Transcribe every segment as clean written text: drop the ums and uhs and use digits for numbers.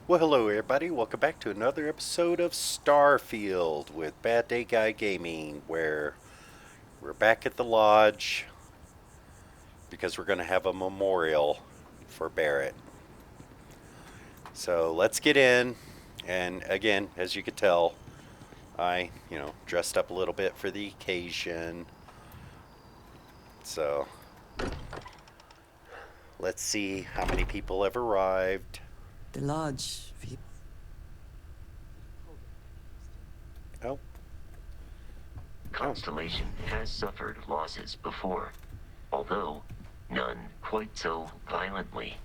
Well, hello everybody. Welcome back to another episode of Starfield with Bad Day Guy Gaming, where we're back at the lodge because we're going to have a memorial for Barrett. So let's get in. And again, as you could tell, I dressed up a little bit for the occasion. So let's see how many people have arrived. The lodge. Oh, Constellation has suffered losses before, although none quite so violently.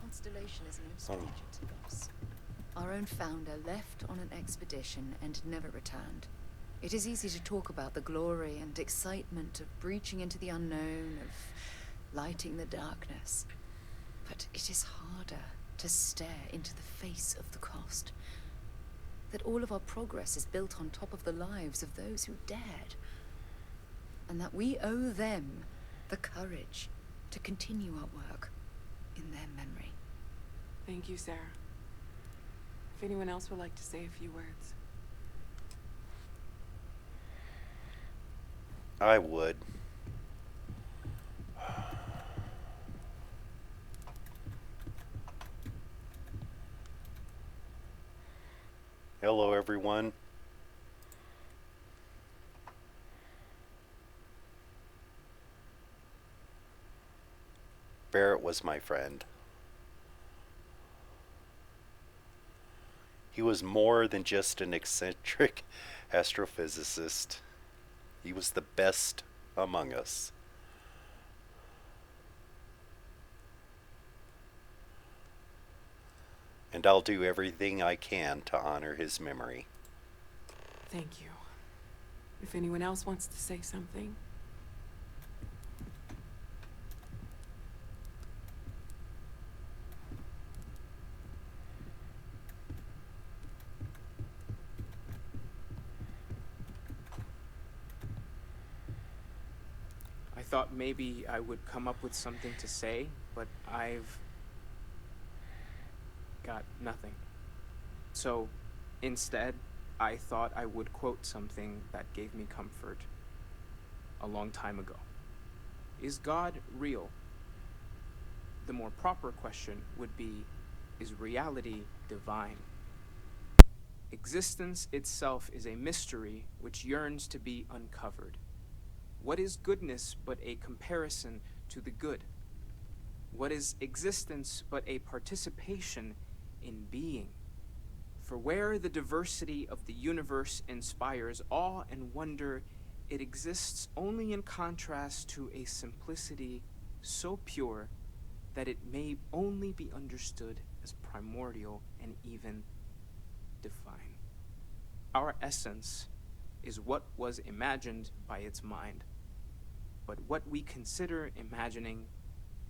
Constellation is no stranger to loss. Our own founder left on an expedition and never returned. It is easy to talk about the glory and excitement of breaching into the unknown, of lighting the darkness. But it is harder to stare into the face of the cost. That all of our progress is built on top of the lives of those who dared. And that we owe them the courage to continue our work in their memory. Thank you, Sarah. If anyone else would like to say a few words. I would. Hello, everyone. Barrett was my friend. He was more than just an eccentric astrophysicist. He was the best among us. And I'll do everything I can to honor his memory. Thank you. If anyone else wants to say something. I thought maybe I would come up with something to say, but I've got nothing. So instead, I thought I would quote something that gave me comfort a long time ago. Is God real? The more proper question would be, is reality divine? Existence itself is a mystery which yearns to be uncovered. What is goodness but a comparison to the good? What is existence but a participation in being? For where the diversity of the universe inspires awe and wonder, it exists only in contrast to a simplicity so pure that it may only be understood as primordial and even divine. Our essence is what was imagined by its mind. But what we consider imagining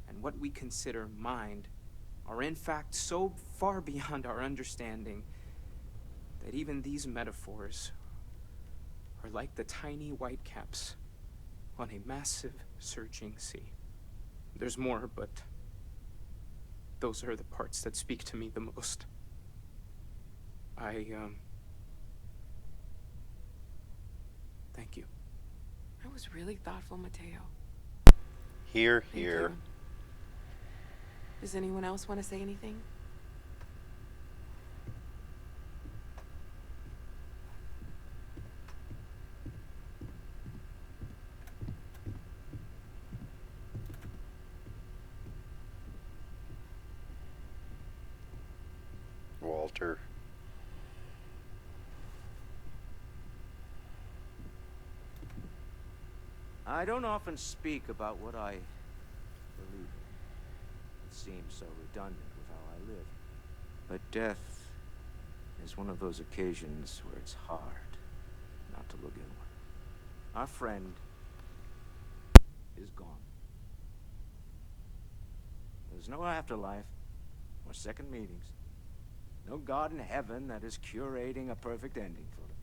and what we consider mind are in fact so far beyond our understanding that even these metaphors are like the tiny whitecaps on a massive surging sea. There's more, but those are the parts that speak to me the most. Thank you. That was really thoughtful, Mateo. Here, Thank here. you. Does anyone else want to say anything? Walter. I don't often speak about what I believe in. It seems so redundant with how I live. But death is one of those occasions where it's hard not to look inward. Our friend is gone. There's no afterlife or second meetings. No God in heaven that is curating a perfect ending for them.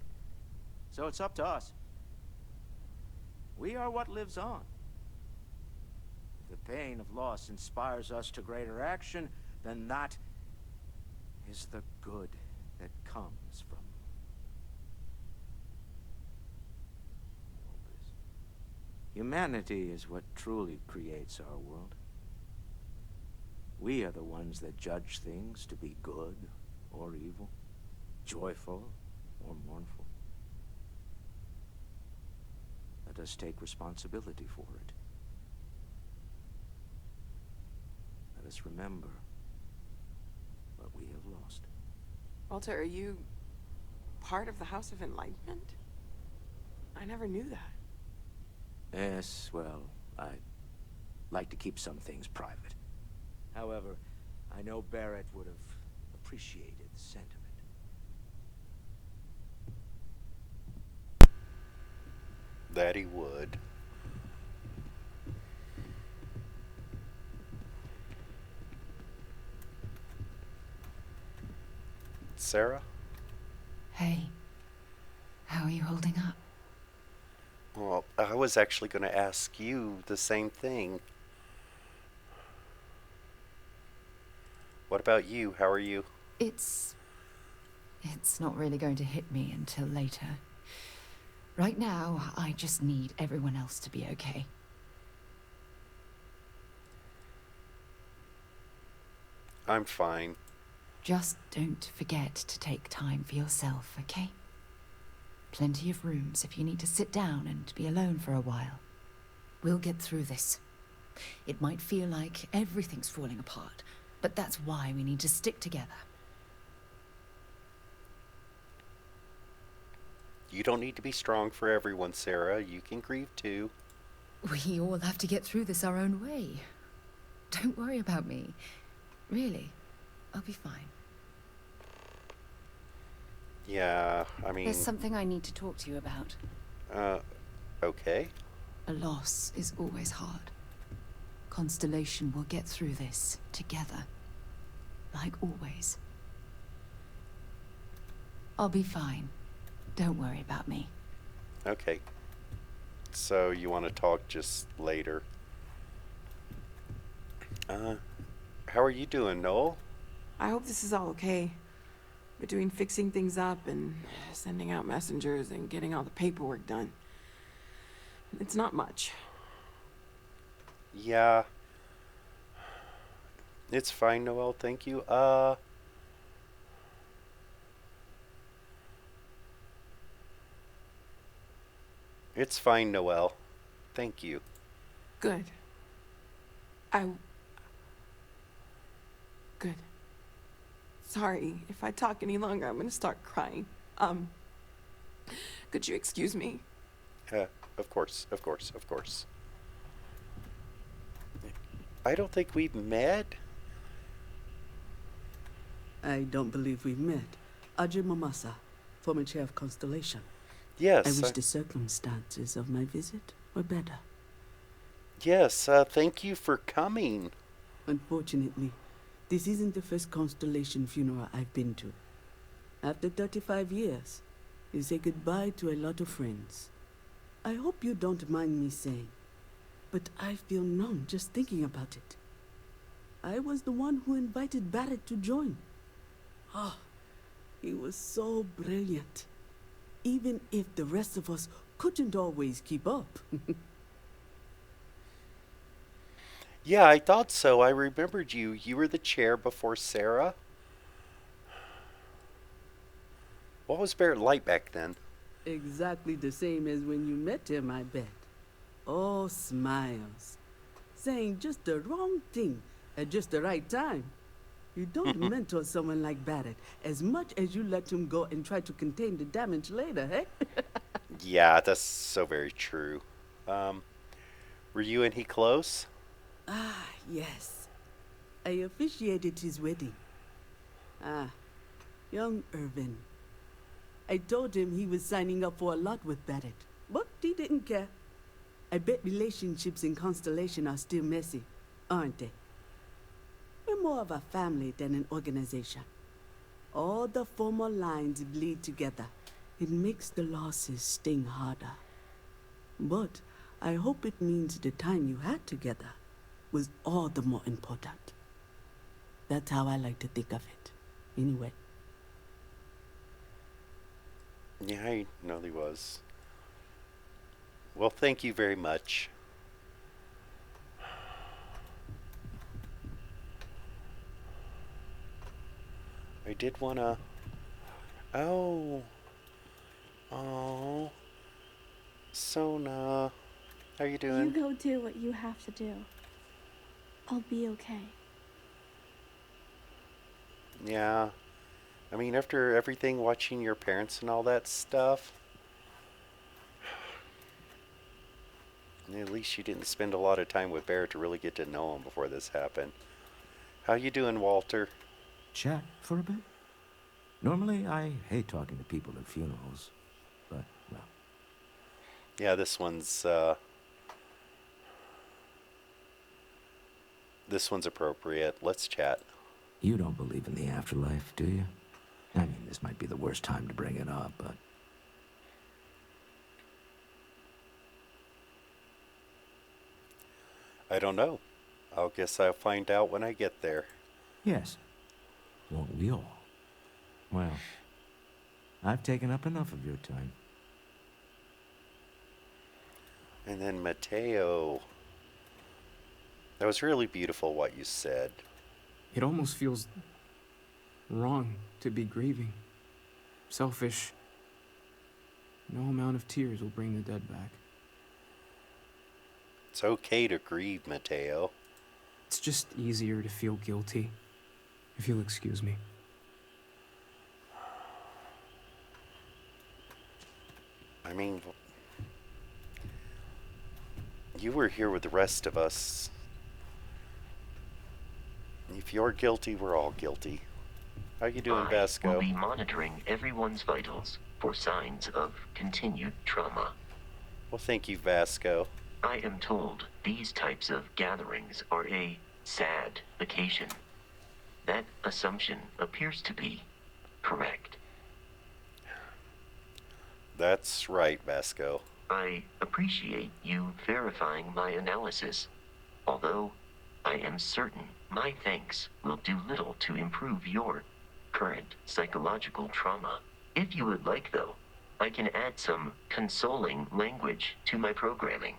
So it's up to us. We are what lives on. the pain of loss inspires us to greater action, then that is the good that comes from all this. Humanity is what truly creates our world. We are the ones that judge things to be good or evil, joyful or mournful. Let us take responsibility for it. Let us remember what we have lost. Walter, are you part of the House of Enlightenment? I never knew that. Yes, well, I like to keep some things private. However, I know Barrett would have appreciated the sentiment. That he would. Sarah? Hey, how are you holding up? Well, I was actually going to ask you the same thing. What about you? How are you? It's not really going to hit me until later. Right now, I just need everyone else to be okay. I'm fine. Just don't forget to take time for yourself, okay? Plenty of rooms if you need to sit down and be alone for a while. We'll get through this. It might feel like everything's falling apart, but that's why we need to stick together. You don't need to be strong for everyone, Sarah. You can grieve too. We all have to get through this our own way. Don't worry about me. Really, I'll be fine. Yeah, I mean... There's something I need to talk to you about. Okay. A loss is always hard. Constellation will get through this together. Like always. I'll be fine. Don't worry about me. Okay. So you want to talk just later. How are you doing, Noel? I hope this is all okay. Between fixing things up and sending out messengers and getting all the paperwork done. It's not much. Yeah. It's fine, Noel, thank you. It's fine, Noel. Thank you. Good. Good. Sorry, if I talk any longer, I'm gonna start crying. Could you excuse me? Of course, of course, of course. I don't think we've met. I don't believe we've met. Ajay Mamasa, former chair of Constellation. Yes. I wish the circumstances of my visit were better. Yes, thank you for coming. Unfortunately, this isn't the first Constellation funeral I've been to. After 35 years, you say goodbye to a lot of friends. I hope you don't mind me saying, but I feel numb just thinking about it. I was the one who invited Barrett to join. Oh, he was so brilliant. Even if the rest of us couldn't always keep up. Yeah, I thought so. I remembered you. You were the chair before Sarah. What was Barrett like back then? Exactly the same as when you met him, I bet. Oh, smiles. Saying just the wrong thing at just the right time. You don't mentor someone like Barrett as much as you let him go and try to contain the damage later, eh? Yeah, that's so very true. Were you and he close? Ah, yes. I officiated his wedding. Ah, young Irvin. I told him he was signing up for a lot with Barrett, but he didn't care. I bet relationships in Constellation are still messy, aren't they? We're more of a family than an organization. All the former lines bleed together. It makes the losses sting harder. But I hope it means the time you had together was all the more important. That's how I like to think of it. Anyway. Yeah, I know he was. Well, thank you very much. I did want to... Oh. Oh. Sona. How you You doing? go do what you have to do. I'll be okay. Yeah. I mean, after everything, watching your parents and all that stuff, at least you didn't spend a lot of time with Barrett to really get to know him before this happened. How you doing, Walter? Chat for a bit? Normally, I hate talking to people at funerals, but, well, Yeah, this one's appropriate. Let's chat. you don't believe in the afterlife, do you? I mean, this might be the worst time to bring it up, but I don't know. I'll guess I'll find out when I get there. yes. Won't we all? Well, I've taken up enough of your time. And then Mateo. That was really beautiful what you said. It almost feels wrong to be grieving. Selfish. No amount of tears will bring the dead back. It's okay to grieve, Mateo. It's just easier to feel guilty, if you'll excuse me. I mean, you were here with the rest of us. If you're guilty, we're all guilty. How you doing, I Vasco? will be monitoring everyone's vitals for signs of continued trauma. Well, thank you, Vasco. I am told these types of gatherings are a sad vacation. That assumption appears to be correct. That's right, Vasco. I appreciate you verifying my analysis, although I am certain my thanks will do little to improve your current psychological trauma. If you would like, though, I can add some consoling language to my programming.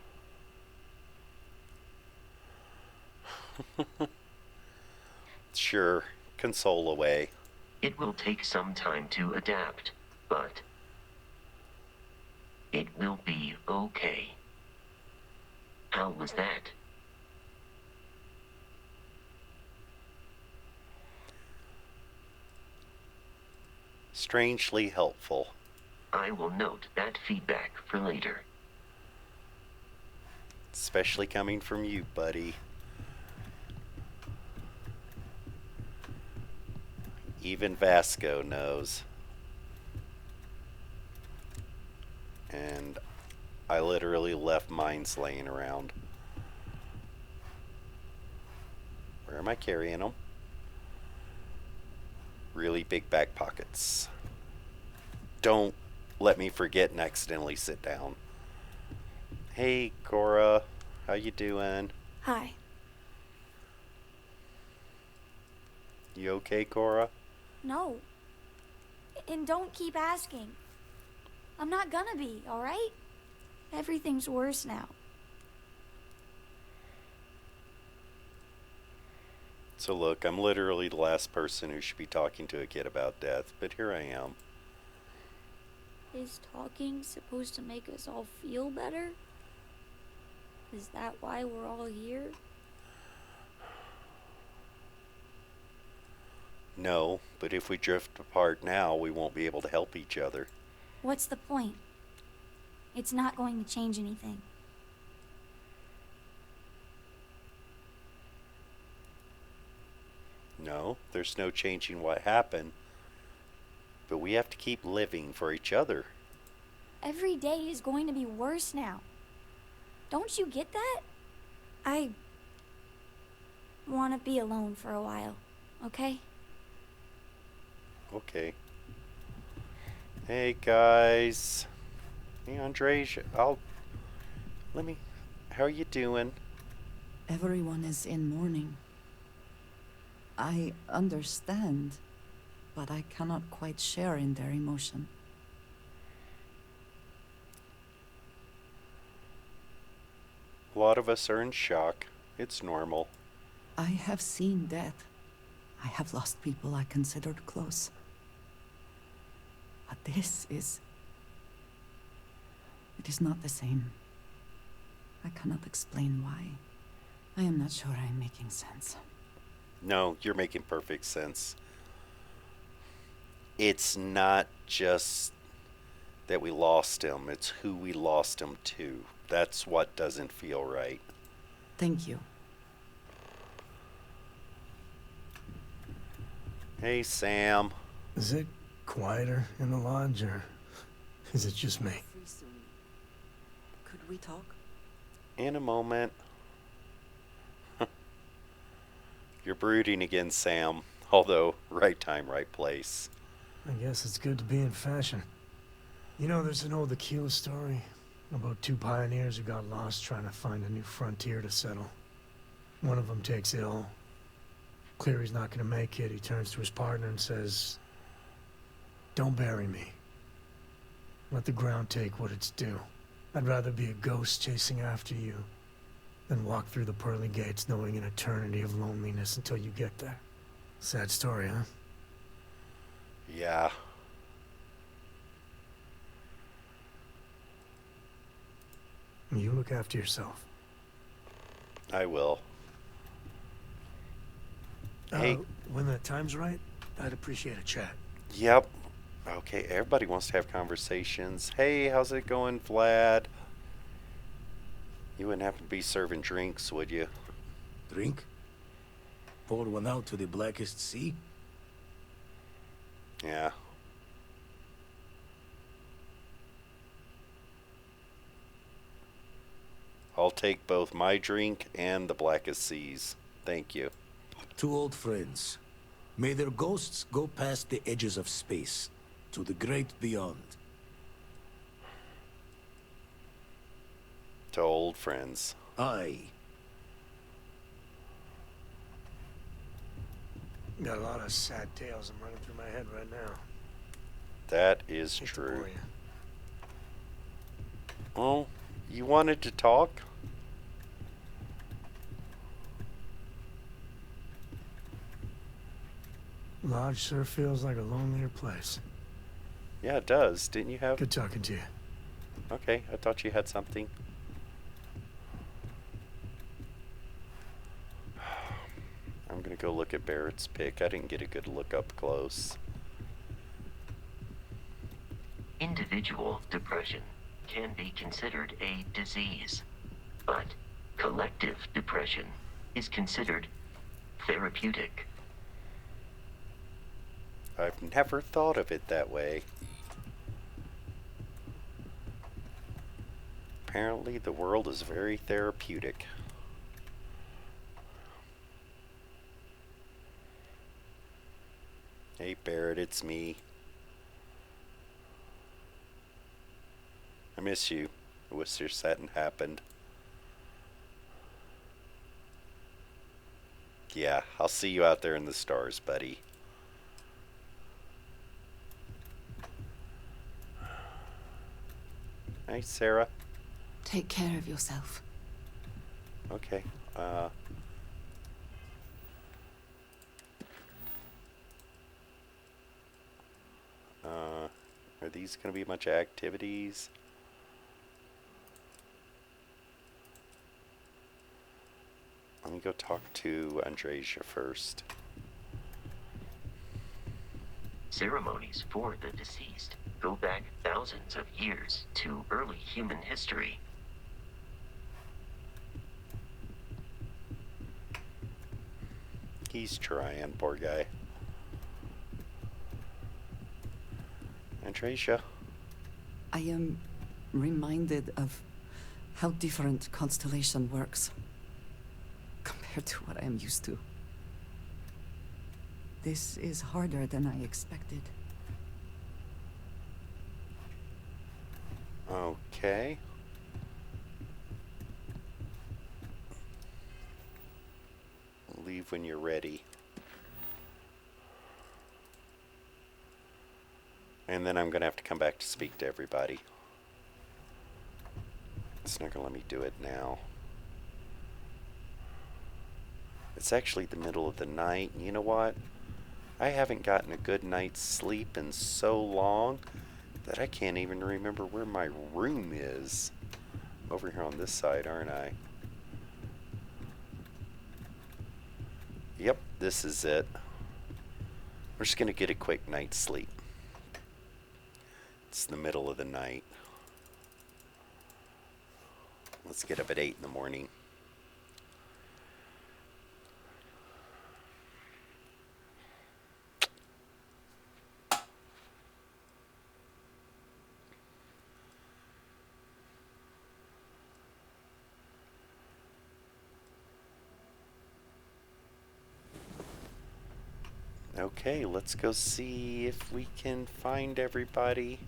Sure, console away. It will take some time to adapt, but it will be okay. How was that? Strangely helpful. I will note that feedback for later. Especially coming from you, buddy. Even Vasco knows. And I literally left mines laying around. Where am I carrying them? Really big back pockets. Don't let me forget and accidentally sit down. Hey, Cora. How you doing? Hi. You okay, Cora? No. And don't keep asking. I'm not gonna be, alright? Everything's worse now. So look, I'm literally the last person who should be talking to a kid about death, but here I am. Is talking supposed to make us all feel better? Is that why we're all here? No, but if we drift apart now, we won't be able to help each other. What's the point? It's not going to change anything. No, there's no changing what happened. But we have to keep living for each other. Every day is going to be worse now. Don't you get that? I want to be alone for a while, okay? Okay. Hey guys. Hey Andrej, how you doing? Everyone is in mourning. I understand, but I cannot quite share in their emotion. A lot of us are in shock. It's normal. I have seen death. I have lost people I considered close. But this is... It is not the same. I cannot explain why. I am not sure I am making sense. No, you're making perfect sense. It's not just that we lost him, it's who we lost him to. That's what doesn't feel right. Thank you. Hey, Sam. Is it quieter in the lodge, or is it just me? Free soon. Could we talk? In a moment. You're brooding again, Sam. Although, right time, right place. I guess it's good to be in fashion. You know, there's an old Aquila story about two pioneers who got lost trying to find a new frontier to settle. One of them takes ill. Clear he's not gonna make it, he turns to his partner and says, "Don't bury me. Let the ground take what it's due. I'd rather be a ghost chasing after you than walk through the pearly gates knowing an eternity of loneliness until you get there." Sad story, huh? Yeah. You look after yourself. I will. Hey. When the time's right, I'd appreciate a chat. Yep. Okay, everybody wants to have conversations. Hey, how's it going, Vlad? You wouldn't happen to be serving drinks, would you? Drink? Pour one out to the blackest sea? Yeah. I'll take both my drink and the blackest seas. Thank you. Two old friends. May their ghosts go past the edges of space, to the great beyond. To old friends. Aye. Got a lot of sad tales I'm running through my head right now. That is Hate to true. bore you. Oh, you wanted to talk? Lodge sure feels like a lonelier place. Yeah, it does. Didn't you have... Good talking to you. Okay, I thought you had something. I'm gonna go look at Barrett's pick. I didn't get a good look up close. Individual depression can be considered a disease, but collective depression is considered therapeutic. I've never thought of it that way. Apparently the world is very therapeutic. Hey Barrett, it's me. I miss you. I wish this hadn't happened. Yeah, I'll see you out there in the stars, buddy. Hey, Sarah. Take care of yourself. Okay. Are these going to be much activities? Let me go talk to Andresia first. Ceremonies for the deceased go back thousands of years to early human history. He's trying, poor guy. Andresia. I am reminded of how different Constellation works compared to what I am used to. This is harder than I expected. Okay. leave when you're ready. And then I'm going to have to come back to speak to everybody. It's not going to let me do it now. It's actually the middle of the night, and you know what? I haven't gotten a good night's sleep in so long that I can't even remember where my room is. Over here on this side, aren't I? Yep, this is it. We're just going to get a quick night's sleep. It's the middle of the night. Let's get up at 8 in the morning. Okay, let's go see if we can find everybody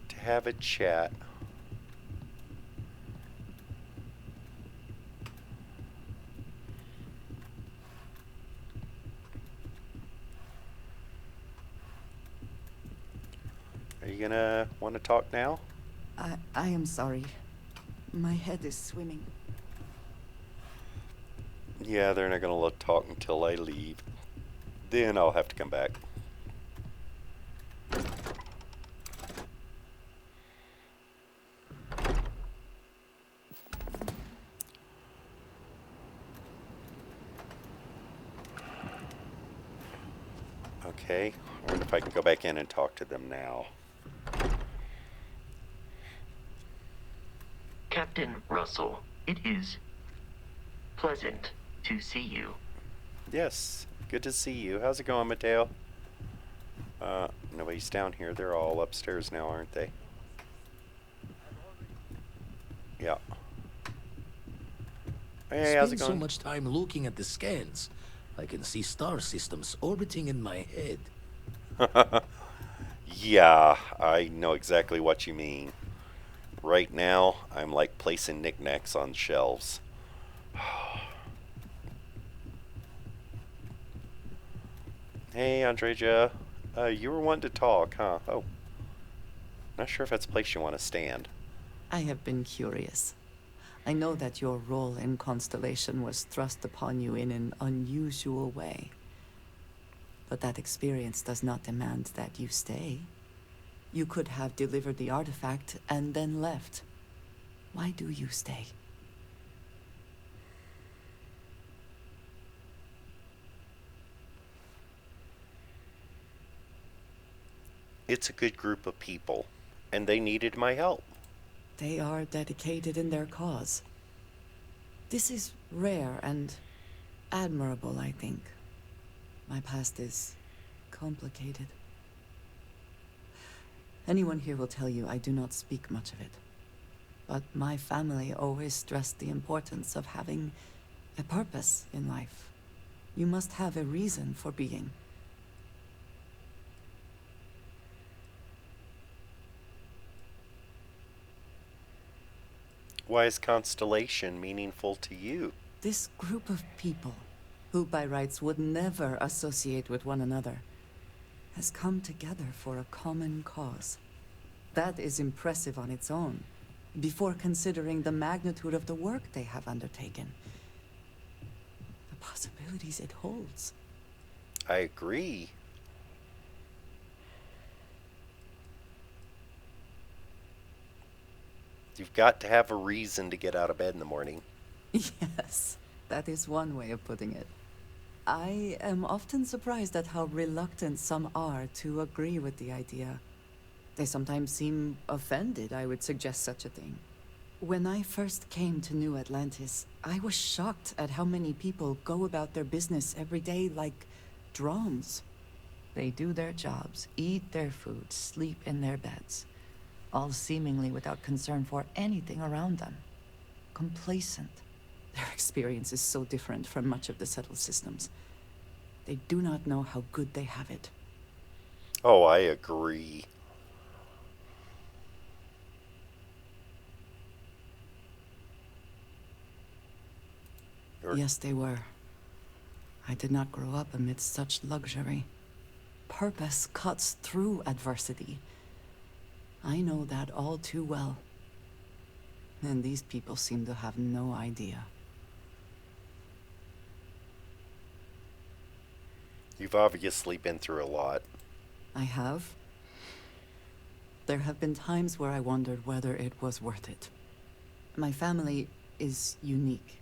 to have a chat. Are you gonna want to talk now? I am sorry. My head is swimming. Yeah, they're not gonna talk until I leave. Then I'll have to come back. Okay, I wonder if I can go back in and talk to them now. Captain Russell, it is pleasant to see you. Yes, good to see you. How's it going, Mateo? Nobody's down here. They're all upstairs now, aren't they? Yeah. Hey, how's it Spend so going? much time looking at the scans. I can see star systems orbiting in my head. Yeah, I know exactly what you mean. Right now, I'm like placing knickknacks on shelves. Hey, Andreja. You were wanting to talk, huh? Oh. Not sure if that's a place you want to stand. I have been curious. I know that your role in Constellation was thrust upon you in an unusual way. But that experience does not demand that you stay. You could have delivered the artifact and then left. Why do you stay? It's a good group of people, and they needed my help. They are dedicated in their cause. This is rare and admirable, I think. My past is complicated. Anyone here will tell you I do not speak much of it. But my family always stressed the importance of having a purpose in life. You must have a reason for being. Why is Constellation meaningful to you? This group of people, who by rights would never associate with one another, has come together for a common cause. That is impressive on its own, before considering the magnitude of the work they have undertaken. The possibilities it holds. I agree. You've got to have a reason to get out of bed in the morning. Yes, that is one way of putting it. I am often surprised at how reluctant some are to agree with the idea. They sometimes seem offended I would suggest such a thing. When I first came to New Atlantis, I was shocked at how many people go about their business every day like drones. They do their jobs, eat their food, sleep in their beds, all seemingly without concern for anything around them. Complacent. Their experience is so different from much of the settled systems. They do not know how good they have it. Oh, I agree. Yes, they were. did not grow up amidst such luxury. Purpose cuts through adversity. I know that all too well. And these people seem to have no idea. You've obviously been through a lot. I have. There have been times where I wondered whether it was worth it. My family is unique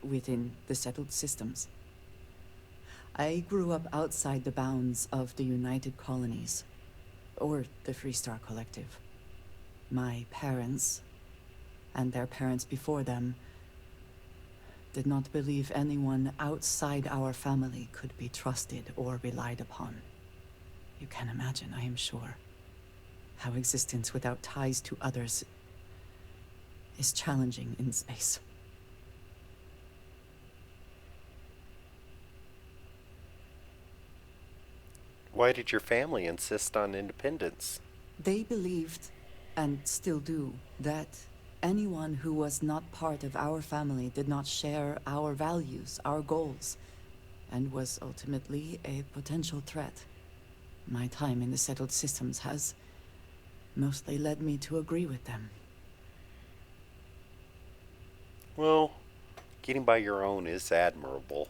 within the settled systems. I grew up outside the bounds of the United Colonies, or the Freestar Collective. My parents, and their parents before them, did not believe anyone outside our family could be trusted or relied upon. You can imagine, I am sure, how existence without ties to others is challenging in space. Why did your family insist on independence? They believed, and still do, that anyone who was not part of our family did not share our values, our goals, and was ultimately a potential threat. My time in the settled systems has mostly led me to agree with them. Well, getting by your own is admirable.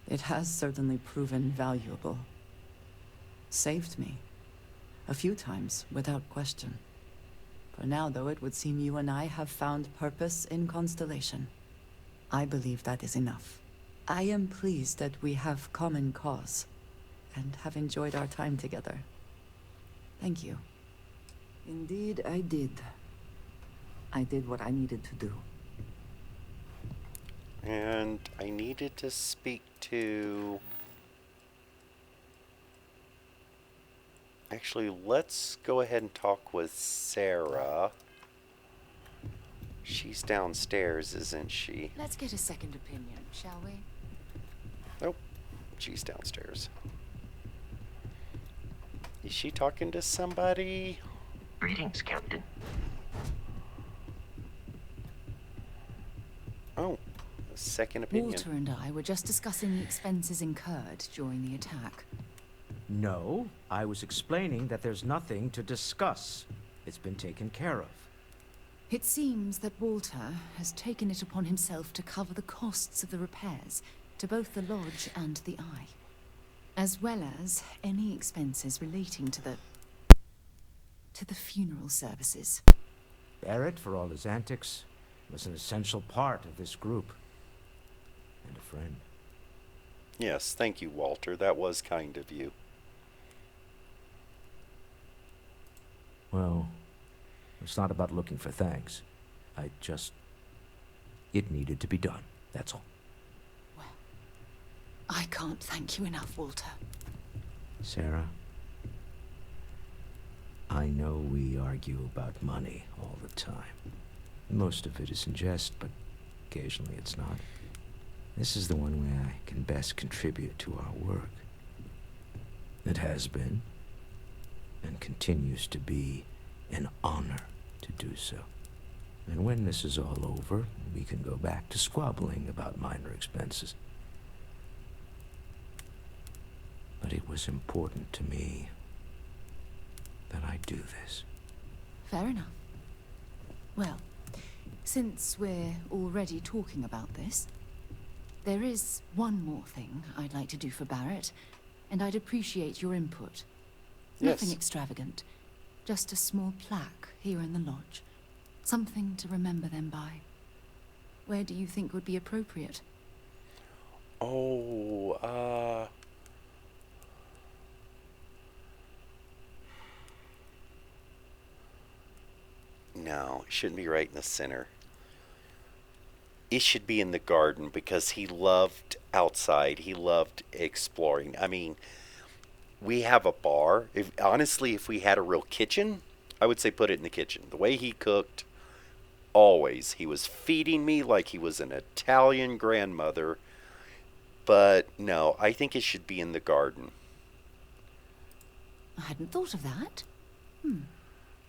It has certainly proven valuable. Saved me. A few times, without question. For now, though, it would seem you and I have found purpose in Constellation. I believe that is enough. I am pleased that we have common cause, and have enjoyed our time together. Thank you. Indeed, I did. I did what I needed to do. And I needed to speak to... Actually, let's go ahead and talk with Sarah. She's downstairs, isn't she? Let's get a second opinion, shall we? Nope, she's downstairs. Is she talking to somebody? Greetings, Captain. Oh, a second opinion. Walter and I were just discussing the expenses incurred during the attack. No, I was explaining that there's nothing to discuss. It's been taken care of. It seems that Walter has taken it upon himself to cover the costs of the repairs to both the lodge and the Eye, as well as any expenses relating to the funeral services. Barrett, for all his antics, was an essential part of this group. And a friend. Yes, thank you, Walter. That was kind of you. Well, it's not about looking for thanks. It needed to be done, that's all. Well, I can't thank you enough, Walter. Sarah, I know we argue about money all the time. Most of it is in jest, but occasionally it's not. This is the one way I can best contribute to our work. It has been, and continues to be, an honor to do so. And when this is all over, we can go back to squabbling about minor expenses. But it was important to me that I do this. Fair enough. Well, since we're already talking about this, there is one more thing I'd like to do for Barrett, and I'd appreciate your input. Yes. Nothing extravagant. Just a small plaque here in the lodge. Something to remember them by. Where do you think would be appropriate? Oh, no, it shouldn't be right in the center. It should be in the garden because he loved outside. He loved exploring. I mean, we have a bar. Honestly, if we had a real kitchen, I would say put it in the kitchen. The way he cooked, always. He was feeding me like he was an Italian grandmother. But no, I think it should be in the garden. I hadn't thought of that.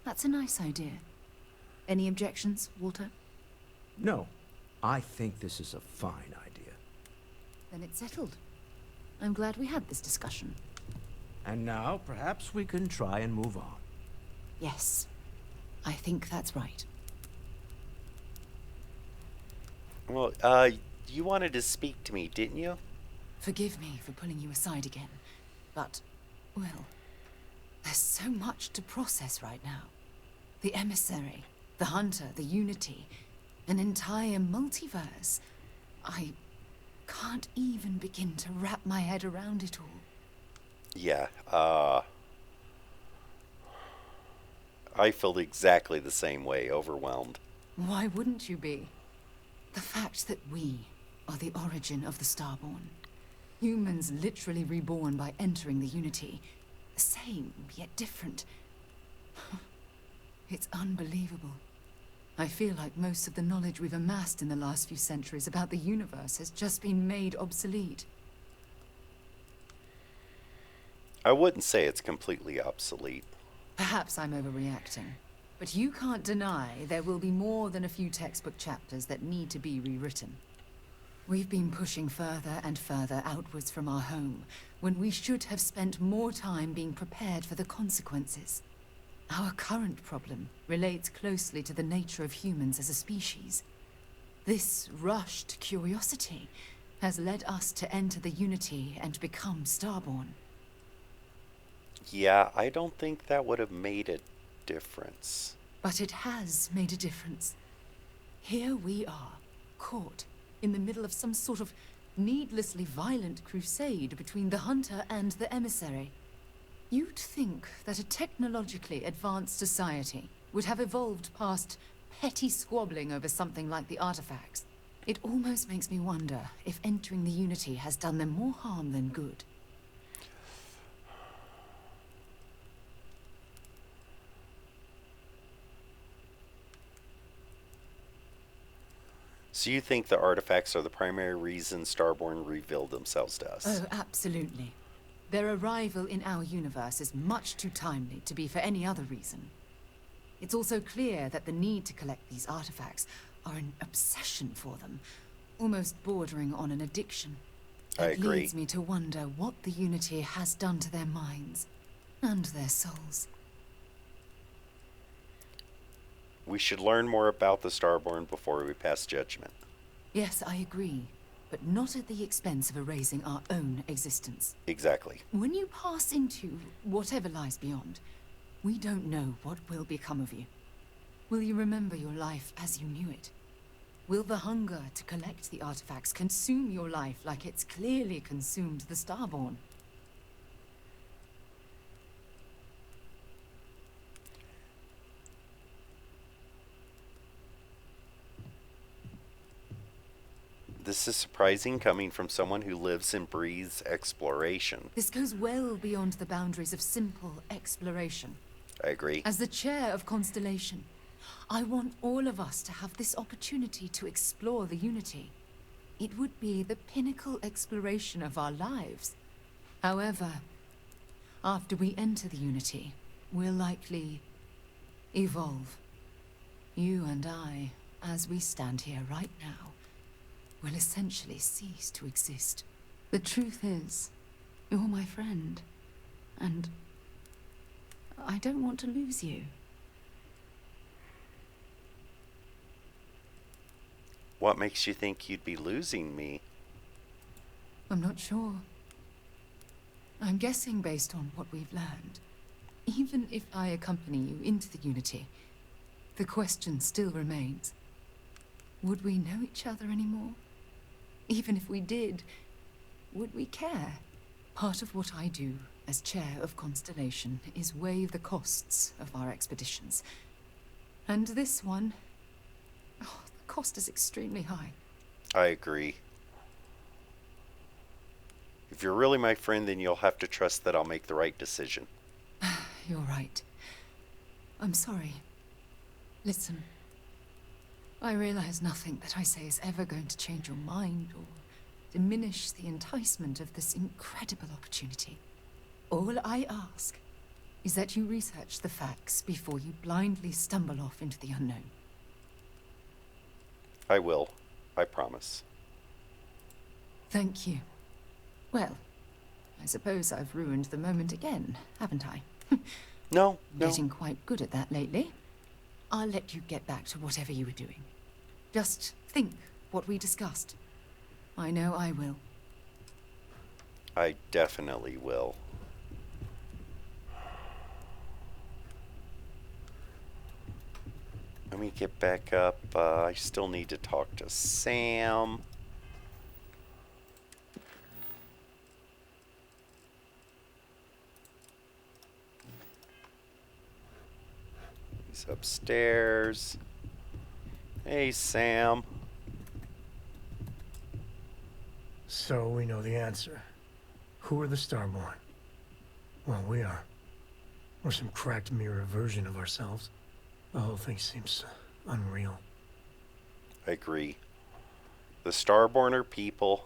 That's a nice idea. Any objections, Walter? No, I think this is a fine idea. Then it's settled. I'm glad we had this discussion. And now, perhaps we can try and move on. Yes, I think that's right. Well, you wanted to speak to me, didn't you? Forgive me for pulling you aside again, but, well, there's so much to process right now. The emissary, the hunter, the unity, an entire multiverse. I can't even begin to wrap my head around it all. Yeah, I feel exactly the same way, overwhelmed. Why wouldn't you be? The fact that we are the origin of the Starborn. Humans literally reborn by entering the Unity. The same, yet different. It's unbelievable. I feel like most of the knowledge we've amassed in the last few centuries about the universe has just been made obsolete. I wouldn't say it's completely obsolete. Perhaps I'm overreacting, but you can't deny there will be more than a few textbook chapters that need to be rewritten. We've been pushing further and further outwards from our home, when we should have spent more time being prepared for the consequences. Our current problem relates closely to the nature of humans as a species. This rushed curiosity has led us to enter the Unity and become Starborn. Yeah, I don't think that would have made a difference. But it has made a difference. Here we are, caught in the middle of some sort of needlessly violent crusade between the hunter and the emissary. You'd think that a technologically advanced society would have evolved past petty squabbling over something like the artifacts. It almost makes me wonder if entering the Unity has done them more harm than good. So you think the artifacts are the primary reason Starborn revealed themselves to us? Oh, absolutely. Their arrival in our universe is much too timely to be for any other reason. It's also clear that the need to collect these artifacts are an obsession for them, almost bordering on an addiction. I It agree. leads me to wonder what the Unity has done to their minds and their souls. We should learn more about the Starborn before we pass judgment. Yes, I agree, but not at the expense of erasing our own existence. Exactly. When you pass into whatever lies beyond, we don't know what will become of you. Will you remember your life as you knew it? Will the hunger to collect the artifacts consume your life like it's clearly consumed the Starborn? This is surprising coming from someone who lives and breathes exploration. This goes well beyond the boundaries of simple exploration. I agree. As the chair of Constellation, I want all of us to have this opportunity to explore the Unity. It would be the pinnacle exploration of our lives. However, after we enter the Unity, we'll likely evolve. You and I, as we stand here right now, will essentially cease to exist. The truth is, you're my friend, and I don't want to lose you. What makes you think you'd be losing me? I'm not sure. I'm guessing based on what we've learned. Even if I accompany you into the Unity, the question still remains. Would we know each other anymore? Even if we did, would we care? Part of what I do as chair of Constellation is weigh the costs of our expeditions. And this one, the cost is extremely high. I agree. If you're really my friend, then you'll have to trust that I'll make the right decision. You're right. I'm sorry. Listen. I realize nothing that I say is ever going to change your mind or diminish the enticement of this incredible opportunity. All I ask is that you research the facts before you blindly stumble off into the unknown. I will. I promise. Thank you. Well, I suppose I've ruined the moment again, haven't I? No, no. Getting quite good at that lately. I'll let you get back to whatever you were doing. Just think what we discussed. I know I will. I definitely will. Let me get back up. I still need to talk to Sam. He's upstairs. Hey, Sam. So we know the answer. Who are the Starborn? Well, we are. We're some cracked mirror version of ourselves. The whole thing seems unreal. I agree. The Starborn are people.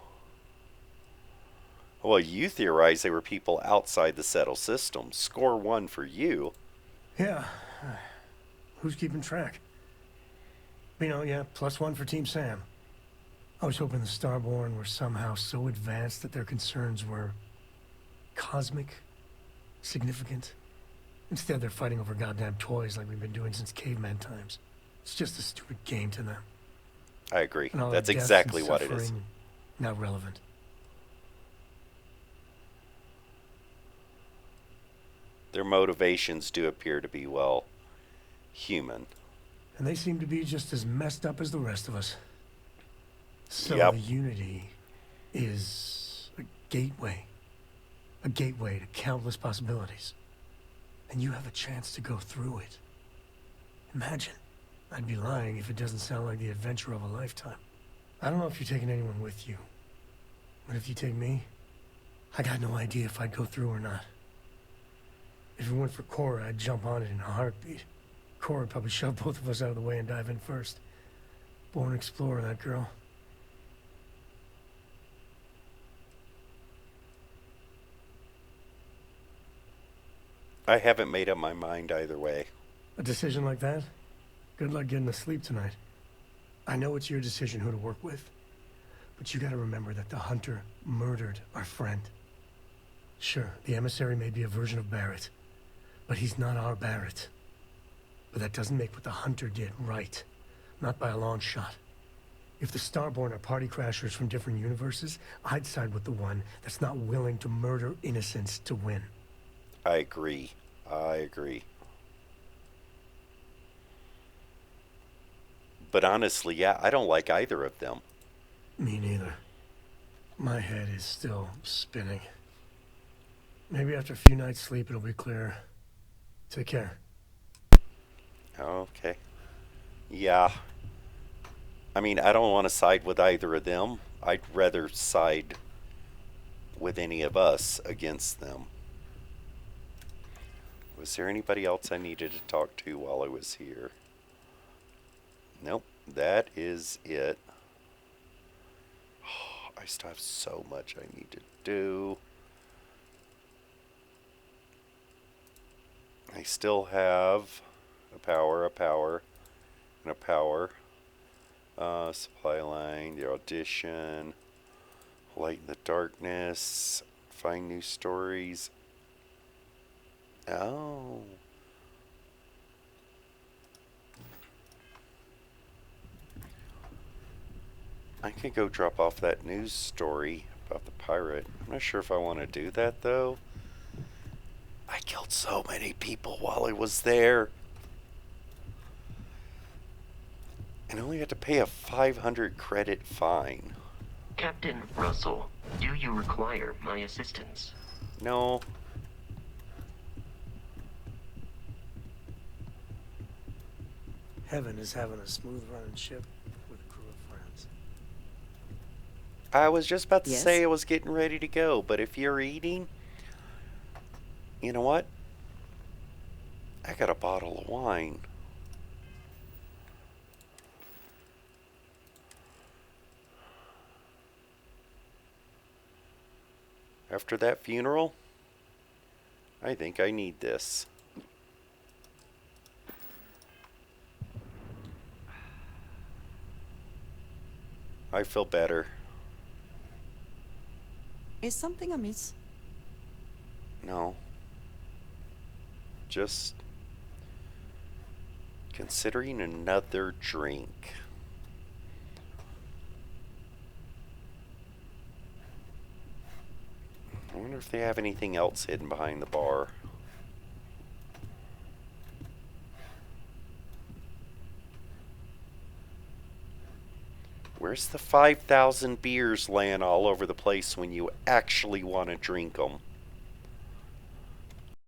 Well, you theorize they were people outside the settled system. Score 1 for you. Yeah. Who's keeping track? You know, yeah, +1 for Team Sam. I was hoping the Starborn were somehow so advanced that their concerns were cosmic, significant. Instead, they're fighting over goddamn toys like we've been doing since caveman times. It's just a stupid game to them. I agree. And all That's the deaths exactly and what it is. suffering, not relevant. Their motivations do appear to be, well, human. And they seem to be just as messed up as the rest of us. So Yep. the Unity is a gateway. A gateway to countless possibilities. And you have a chance to go through it. Imagine. I'd be lying if it doesn't sound like the adventure of a lifetime. I don't know if you're taking anyone with you. But if you take me, I got no idea if I'd go through or not. If it weren't for Cora, I'd jump on it in a heartbeat. Cora would probably shove both of us out of the way and dive in first. Born explorer, that girl. I haven't made up my mind either way. A decision like that? Good luck getting to sleep tonight. I know it's your decision who to work with, but you gotta remember that the Hunter murdered our friend. Sure, the emissary may be a version of Barrett, but he's not our Barrett. But that doesn't make what the Hunter did right. Not by a long shot. If the Starborn are party crashers from different universes, I'd side with the one that's not willing to murder innocents to win. I agree. I agree. But honestly, yeah, I don't like either of them. Me neither. My head is still spinning. Maybe after a few nights' sleep, it'll be clearer. Take care. Okay. Yeah. I mean, I don't want to side with either of them. I'd rather side with any of us against them. Was there anybody else I needed to talk to while I was here? Nope, that is it. I still have so much I need to do. I still have a power, and a power. Supply line, the audition, light in the darkness, find new stories. Oh. I could go drop off that news story about the pirate. I'm not sure if I want to do that, though. I killed so many people while I was there. And only had to pay a 500 credit fine. Captain Russell, do you require my assistance? No. Heaven is having a smooth running ship with a crew of friends. I was just about to Yes? say I was getting ready to go, but if you're eating, you know what? I got a bottle of wine. After that funeral, I think I need this. I feel better. Is something amiss? No. Just considering another drink. I wonder if they have anything else hidden behind the bar. Where's the 5,000 beers laying all over the place when you actually want to drink them?